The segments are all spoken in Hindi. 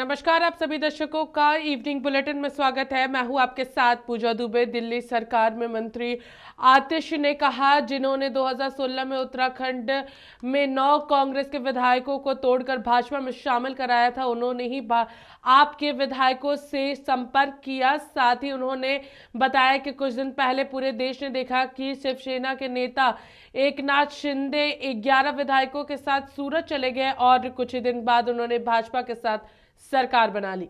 नमस्कार, आप सभी दर्शकों का इवनिंग बुलेटिन में स्वागत है। मैं हूं आपके साथ पूजा दुबे। दिल्ली सरकार में मंत्री आतिश ने कहा, जिन्होंने 2016 में उत्तराखंड में 9 कांग्रेस के विधायकों को तोड़कर भाजपा में शामिल कराया था, उन्होंने ही आपके विधायकों से संपर्क किया। साथ ही उन्होंने बताया कि कुछ दिन पहले पूरे देश ने देखा कि शिवसेना के नेता एकनाथ शिंदे 11 विधायकों के साथ सूरत चले गए और कुछ ही दिन बाद उन्होंने भाजपा के साथ सरकार बना ली।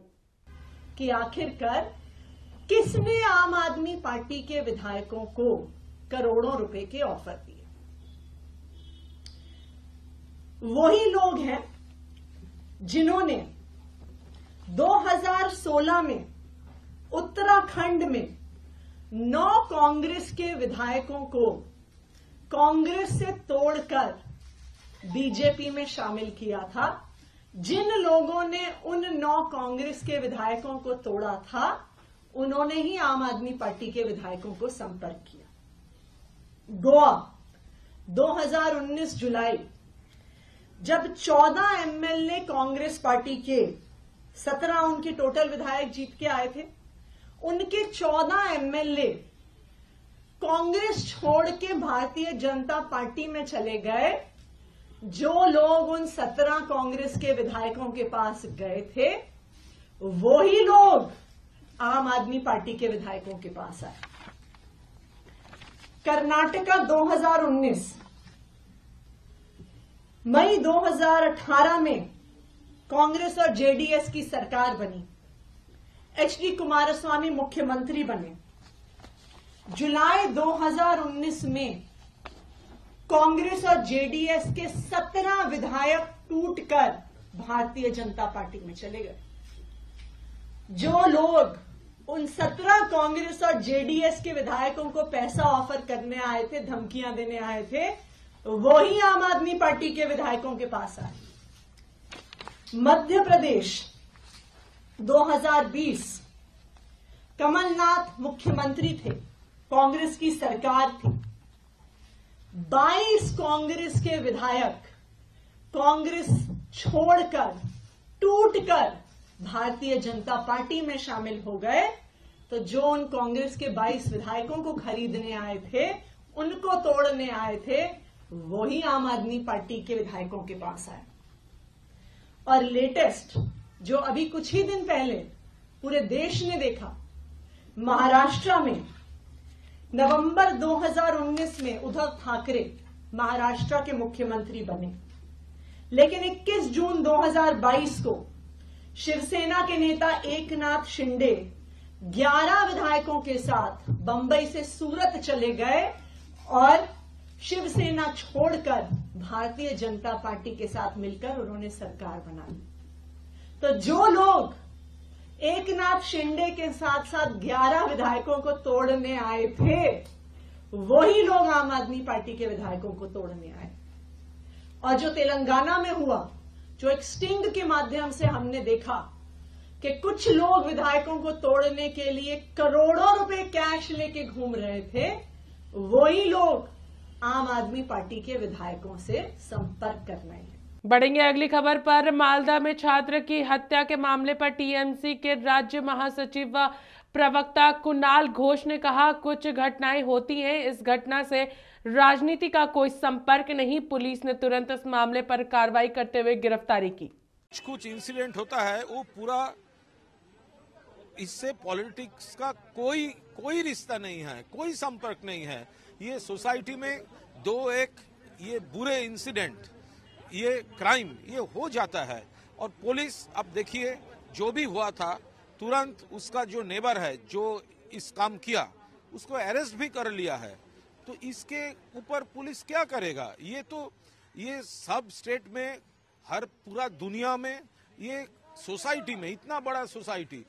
कि आखिरकार किसने आम आदमी पार्टी के विधायकों को करोड़ों रुपए के ऑफर दिए? वही लोग हैं जिन्होंने 2016 में उत्तराखंड में 9 कांग्रेस के विधायकों को कांग्रेस से तोड़कर बीजेपी में शामिल किया था। जिन लोगों ने उन 9 कांग्रेस के विधायकों को तोड़ा था, उन्होंने ही आम आदमी पार्टी के विधायकों को संपर्क किया। गोवा 2019 जुलाई, जब 14 एमएलए कांग्रेस पार्टी के 17 उनके टोटल विधायक जीत के आए थे, उनके 14 एमएलए कांग्रेस छोड़ के भारतीय जनता पार्टी में चले गए। जो लोग उन 17 कांग्रेस के विधायकों के पास गए थे, वही लोग आम आदमी पार्टी के विधायकों के पास आए। कर्नाटका 2019, मई 2018 में कांग्रेस और जेडीएस की सरकार बनी। एचडी कुमारस्वामी मुख्यमंत्री बने। जुलाई 2019 में कांग्रेस और जेडीएस के 17 विधायक टूटकर भारतीय जनता पार्टी में चले गए। जो लोग उन 17 कांग्रेस और जेडीएस के विधायकों को पैसा ऑफर करने आए थे, धमकियां देने आए थे, वही आम आदमी पार्टी के विधायकों के पास आए। मध्य प्रदेश 2020, कमलनाथ मुख्यमंत्री थे, कांग्रेस की सरकार थी। 22 कांग्रेस के विधायक कांग्रेस छोड़कर, टूटकर भारतीय जनता पार्टी में शामिल हो गए। तो जो उन कांग्रेस के 22 विधायकों को खरीदने आए थे, उनको तोड़ने आए थे, वही आम आदमी पार्टी के विधायकों के पास आए। और लेटेस्ट, जो अभी कुछ ही दिन पहले पूरे देश ने देखा, महाराष्ट्र में नवंबर 2019 में उद्धव ठाकरे महाराष्ट्र के मुख्यमंत्री बने। लेकिन 21 जून 2022 को शिवसेना के नेता एकनाथ शिंदे 11 विधायकों के साथ बंबई से सूरत चले गए और शिवसेना छोड़कर भारतीय जनता पार्टी के साथ मिलकर उन्होंने सरकार बना ली। तो जो लोग एकनाथ शिंदे के साथ साथ 11 विधायकों को तोड़ने आए थे, वही लोग आम आदमी पार्टी के विधायकों को तोड़ने आए। और जो तेलंगाना में हुआ, जो एक स्टिंग के माध्यम से हमने देखा कि कुछ लोग विधायकों को तोड़ने के लिए करोड़ों रुपए कैश लेके घूम रहे थे, वही लोग आम आदमी पार्टी के विधायकों से संपर्क कर रहे हैं। बढ़ेंगे अगली खबर पर। मालदा में छात्र की हत्या के मामले पर टीएमसी के राज्य महासचिव व प्रवक्ता कुणाल घोष ने कहा, कुछ घटनाएं होती हैं, इस घटना से राजनीति का कोई संपर्क नहीं। पुलिस ने तुरंत इस मामले पर कार्रवाई करते हुए गिरफ्तारी की। कुछ इंसिडेंट होता है, वो पूरा इससे पॉलिटिक्स का कोई रिश्ता नहीं है, कोई संपर्क नहीं है। ये सोसाइटी में ये बुरे इंसिडेंट, ये क्राइम ये हो जाता है और पुलिस, अब देखिए जो भी हुआ था, तुरंत उसका जो नेबर है जो इस काम किया, उसको अरेस्ट भी कर लिया है। तो इसके ऊपर पुलिस क्या करेगा? ये सब स्टेट में, हर पूरा दुनिया में, ये सोसाइटी में, इतना बड़ा सोसाइटी,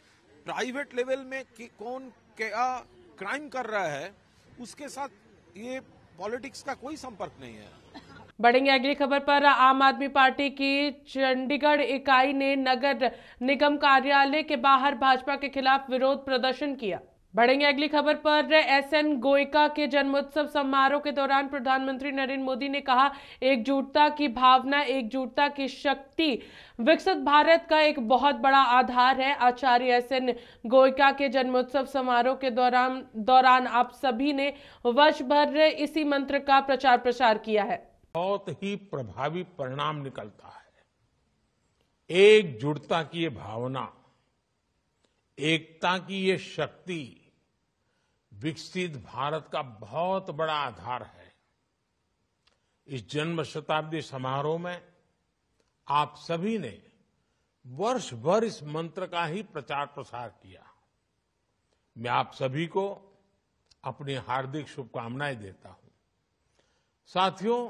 प्राइवेट लेवल में कौन क्या क्राइम कर रहा है, उसके साथ ये पॉलिटिक्स का कोई संपर्क नहीं है। बढ़ेंगे अगली खबर पर। आम आदमी पार्टी की चंडीगढ़ इकाई ने नगर निगम कार्यालय के बाहर भाजपा के खिलाफ विरोध प्रदर्शन किया। बढ़ेंगे अगली खबर पर। एसएन गोयका के जन्मोत्सव समारोह के दौरान प्रधानमंत्री नरेंद्र मोदी ने कहा, एकजुटता की भावना, एकजुटता की शक्ति विकसित भारत का एक बहुत बड़ा आधार है। आचार्य एसएन गोयका के जन्मोत्सव समारोह के दौरान आप सभी ने वर्ष भर इसी मंत्र का प्रचार प्रसार किया है। बहुत ही प्रभावी परिणाम निकलता है। एकजुटता की ये भावना, एकता की ये शक्ति विकसित भारत का बहुत बड़ा आधार है। इस जन्म शताब्दी समारोह में आप सभी ने वर्ष भर इस मंत्र का ही प्रचार प्रसार किया। मैं आप सभी को अपनी हार्दिक शुभकामनाएं देता हूं। साथियों,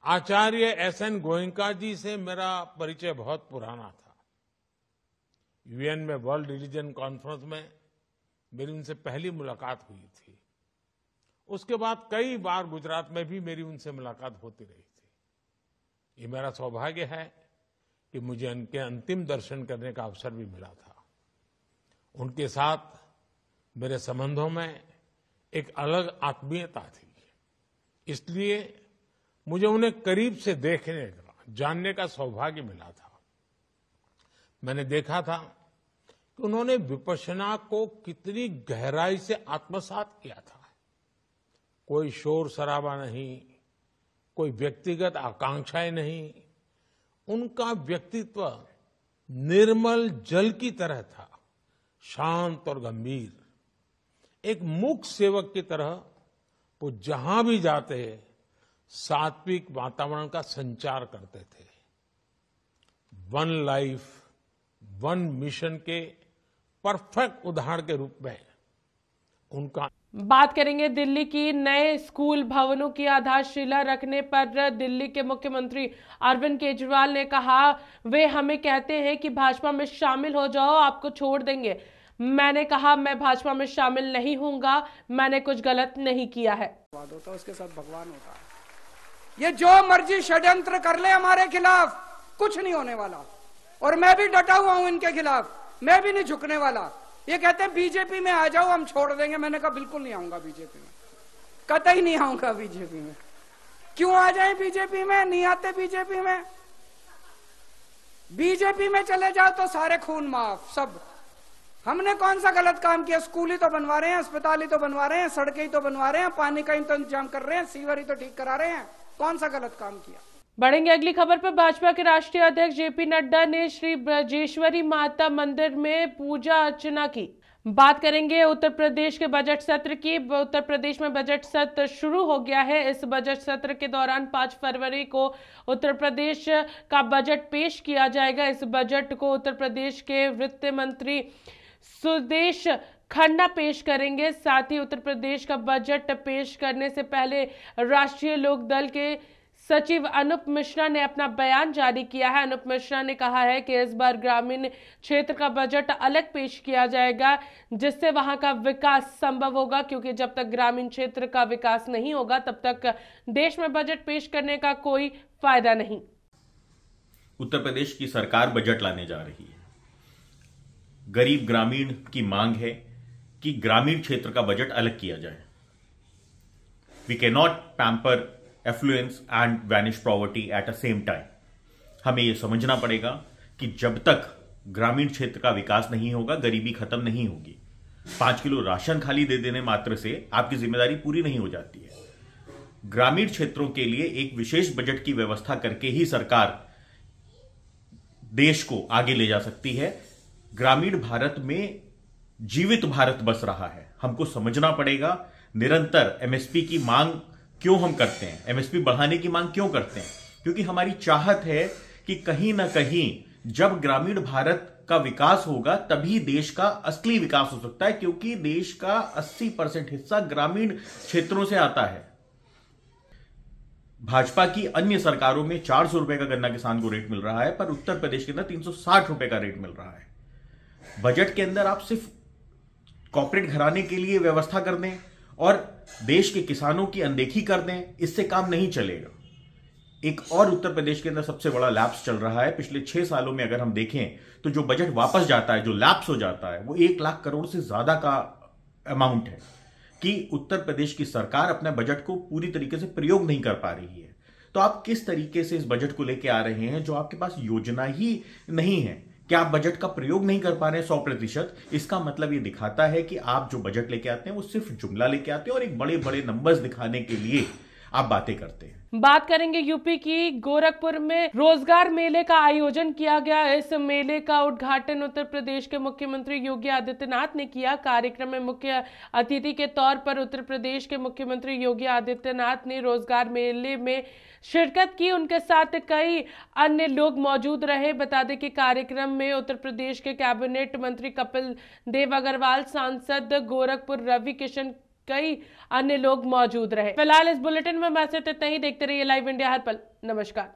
आचार्य एसएन गोयका जी से मेरा परिचय बहुत पुराना था। यूएन में वर्ल्ड रिलीजन कॉन्फ्रेंस में मेरी उनसे पहली मुलाकात हुई थी। उसके बाद कई बार गुजरात में भी मेरी उनसे मुलाकात होती रही थी। ये मेरा सौभाग्य है कि मुझे उनके अंतिम दर्शन करने का अवसर भी मिला था। उनके साथ मेरे संबंधों में एक अलग आत्मीयता थी, इसलिए मुझे उन्हें करीब से देखने का, जानने का सौभाग्य मिला था। मैंने देखा था कि उन्होंने विपश्यना को कितनी गहराई से आत्मसात किया था। कोई शोर शराबा नहीं, कोई व्यक्तिगत आकांक्षाएं नहीं। उनका व्यक्तित्व निर्मल जल की तरह था, शांत और गंभीर। एक मूक सेवक की तरह वो जहां भी जाते सात्विक वातावरण का संचार करते थे। वन लाइफ वन मिशन के परफेक्ट उदाहरण के रूप में उनका। बात करेंगे दिल्ली की नए स्कूल भवनों की आधारशिला रखने पर। दिल्ली के मुख्यमंत्री अरविंद केजरीवाल ने कहा, वे हमें कहते हैं कि भाजपा में शामिल हो जाओ, आपको छोड़ देंगे। मैंने कहा, मैं भाजपा में शामिल नहीं होऊंगा, मैंने कुछ गलत नहीं किया है। होता उसके साथ भगवान होता है। ये जो मर्जी षड्यंत्र कर ले हमारे खिलाफ, कुछ नहीं होने वाला। और मैं भी डटा हुआ हूं इनके खिलाफ, मैं भी नहीं झुकने वाला। ये कहते हैं बीजेपी में आ जाओ, हम छोड़ देंगे। मैंने कहा बिल्कुल नहीं आऊंगा बीजेपी में, कतई नहीं आऊंगा बीजेपी में। क्यों आ जाए बीजेपी में? नहीं आते बीजेपी में। बीजेपी में चले जाओ तो सारे खून माफ, सब। हमने कौन सा गलत काम किया? स्कूल ही तो बनवा रहे हैं, अस्पताल ही तो बनवा रहे हैं, सड़कें ही तो बनवा रहे हैं, पानी का ही तो इंतजाम कर रहे हैं, सीवर ही तो ठीक करा रहे हैं। कौन सा गलत काम किया? बढ़ेंगे अगली खबर पर। भाजपा के राष्ट्रीय अध्यक्ष जेपी नड्डा ने श्री ब्रजेश्वरी माता मंदिर में पूजा अर्चना की। बात करेंगे उत्तर प्रदेश के बजट सत्र की। उत्तर प्रदेश में बजट सत्र शुरू हो गया है। इस बजट सत्र के दौरान 5 फरवरी को उत्तर प्रदेश का बजट पेश किया जाएगा। इस बजट को उत्तर प्रदेश के वित्त मंत्री सुदेश खन्ना पेश करेंगे। साथ ही उत्तर प्रदेश का बजट पेश करने से पहले राष्ट्रीय लोकदल के सचिव अनूप मिश्रा ने अपना बयान जारी किया है। अनूप मिश्रा ने कहा है कि इस बार ग्रामीण क्षेत्र का बजट अलग पेश किया जाएगा, जिससे वहां का विकास संभव होगा, क्योंकि जब तक ग्रामीण क्षेत्र का विकास नहीं होगा तब तक देश में बजट पेश करने का कोई फायदा नहीं। उत्तर प्रदेश की सरकार बजट लाने जा रही है। गरीब ग्रामीण की मांग है कि ग्रामीण क्षेत्र का बजट अलग किया जाए। We can not pamper affluence and vanish poverty at a same time. हमें यह समझना पड़ेगा कि जब तक ग्रामीण क्षेत्र का विकास नहीं होगा, गरीबी खत्म नहीं होगी। 5 किलो राशन खाली दे देने मात्र से आपकी जिम्मेदारी पूरी नहीं हो जाती है। ग्रामीण क्षेत्रों के लिए एक विशेष बजट की व्यवस्था करके ही सरकार देश को आगे ले जा सकती है। ग्रामीण भारत में जीवित भारत बस रहा है। हमको समझना पड़ेगा निरंतर एमएसपी की मांग क्यों हम करते हैं, एमएसपी बढ़ाने की मांग क्यों करते हैं, क्योंकि हमारी चाहत है कि कहीं ना कहीं जब ग्रामीण भारत का विकास होगा तभी देश का असली विकास हो सकता है, क्योंकि देश का 80% हिस्सा ग्रामीण क्षेत्रों से आता है। भाजपा की अन्य सरकारों में 400 रुपए का गन्ना किसान को रेट मिल रहा है, पर उत्तर प्रदेश के अंदर 360 रुपए का रेट मिल रहा है। बजट के अंदर आप सिर्फ कॉर्पोरेट घराने के लिए व्यवस्था कर दें और देश के किसानों की अनदेखी कर दें, इससे काम नहीं चलेगा। एक और उत्तर प्रदेश के अंदर सबसे बड़ा लैप्स चल रहा है। पिछले 6 सालों में अगर हम देखें तो जो बजट वापस जाता है, जो लैप्स हो जाता है, वो 1 लाख करोड़ से ज्यादा का अमाउंट है कि उत्तर प्रदेश की सरकार अपने बजट को पूरी तरीके से प्रयोग नहीं कर पा रही है। तो आप किस तरीके से इस बजट को लेके आ रहे हैं जो आपके पास योजना ही नहीं है? क्या आप बजट का प्रयोग नहीं कर पा रहे हैं 100%? इसका मतलब ये दिखाता है कि आप जो बजट लेके आते हैं वो सिर्फ जुमला लेके आते हैं और एक बड़े बड़े नंबर्स दिखाने के लिए आप बातें करते हैं। बात करेंगे यूपी की। गोरखपुर में रोजगार मेले का आयोजन किया गया। इस मेले का उद्घाटन उत्तर प्रदेश के मुख्यमंत्री योगी आदित्यनाथ ने किया। कार्यक्रम में मुख्य अतिथि के तौर पर उत्तर प्रदेश के मुख्यमंत्री योगी आदित्यनाथ ने रोजगार मेले में शिरकत की। उनके साथ कई अन्य लोग मौजूद रहे। बता दें कि कार्यक्रम में उत्तर प्रदेश के कैबिनेट मंत्री कपिल देव अग्रवाल, सांसद गोरखपुर रवि किशन, कई अन्य लोग मौजूद रहे। फिलहाल इस बुलेटिन में बस इतना ही। देखते रहिए लाइव इंडिया हर पल। नमस्कार।